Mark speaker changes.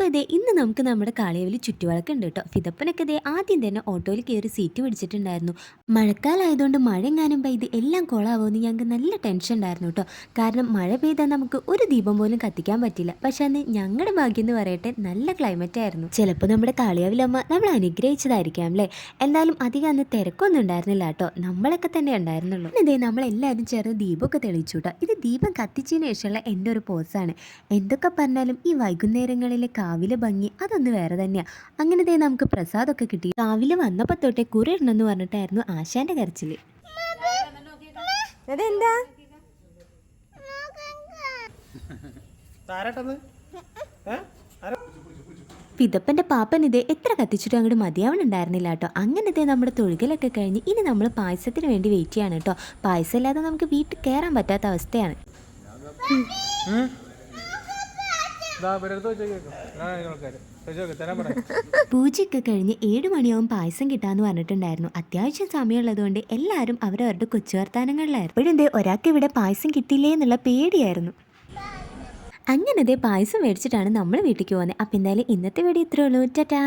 Speaker 1: അപ്പോൾ ഇതേ ഇന്ന് നമുക്ക് നമ്മുടെ കാളിയവലി ചുറ്റുവിളക്കുണ്ട് കേട്ടോ. ഫിദപ്പനൊക്കെ ഇതേ ആദ്യം തന്നെ ഓട്ടോയിൽ കയറി സീറ്റ് പിടിച്ചിട്ടുണ്ടായിരുന്നു. മഴക്കാലമായതുകൊണ്ട് മഴയെങ്ങാനും പെയ്ത് എല്ലാം കൊളാവുമെന്ന് ഞങ്ങൾക്ക് നല്ല ടെൻഷൻ ഉണ്ടായിരുന്നു കേട്ടോ. കാരണം മഴ പെയ്താൽ നമുക്ക് ഒരു ദീപം പോലും കത്തിക്കാൻ പറ്റില്ല. പക്ഷെ അന്ന് ഞങ്ങളുടെ ഭാഗ്യം എന്ന് പറയട്ടെ, നല്ല ക്ലൈമറ്റ് ആയിരുന്നു. ചിലപ്പോൾ നമ്മുടെ കാളിയാവിലമ്മ നമ്മൾ അനുഗ്രഹിച്ചതായിരിക്കാം അല്ലേ. എന്തായാലും അധികം അന്ന് തിരക്കൊന്നും ഉണ്ടായിരുന്നില്ല കേട്ടോ, നമ്മളൊക്കെ തന്നെ ഉണ്ടായിരുന്നുള്ളൂ. ഇതേ നമ്മളെല്ലാവരും ചേർന്ന് ദീപമൊക്കെ തെളിയിച്ചു കേട്ടോ. ഇത് ദീപം കത്തിച്ചതിന് ശേഷമുള്ള എൻ്റെ ഒരു പോസാണ്. എന്തൊക്കെ പറഞ്ഞാലും ഈ വൈകുന്നേരങ്ങളിലെ കാവിലെ ഭംഗി അതൊന്ന് വേറെ തന്നെയാണ്. അങ്ങനത്തെ നമുക്ക് പ്രസാദമൊക്കെ കിട്ടി. രാവിലെ വന്നപ്പോൾ തൊട്ടേ കുറിയിടണമെന്ന് പറഞ്ഞിട്ടായിരുന്നു ആശാന്റെ കരച്ചില്. അതെന്താ പിതപ്പൻ്റെ പാപ്പൻ ഇതേ എത്ര കത്തിച്ചിട്ടും അങ്ങോട്ട് മതിയാവണുണ്ടായിരുന്നില്ല കേട്ടോ. അങ്ങനത്തെ നമ്മുടെ തൊഴുകലൊക്കെ കഴിഞ്ഞ് ഇനി നമ്മൾ പായസത്തിന് വേണ്ടി വെയിറ്റ് ചെയ്യാണ് കേട്ടോ. പായസം ഇല്ലാതെ നമുക്ക് വീട്ടിൽ കയറാൻ പറ്റാത്ത അവസ്ഥയാണ്. പൂജയൊക്കെ കഴിഞ്ഞ് 7 മണിയാവും പായസം കിട്ടാന്ന് പറഞ്ഞിട്ടുണ്ടായിരുന്നു. അത്യാവശ്യം സമയമുള്ളതുകൊണ്ട് എല്ലാവരും അവരവരുടെ കൊച്ചു വർത്താനങ്ങളിലായിരുന്നു. ഇപ്പോഴെന്തേ ഒരാൾക്ക് ഇവിടെ പായസം കിട്ടിയില്ലേ എന്നുള്ള പേടിയായിരുന്നു. അങ്ങനത്തെ പായസം മേടിച്ചിട്ടാണ് നമ്മൾ വീട്ടിലേക്ക് പോകുന്നത്. അപ്പം എന്തായാലും ഇന്നത്തെ വീഡിയോ ഇത്രയേ ഉള്ളൂ. ടാറ്റാ.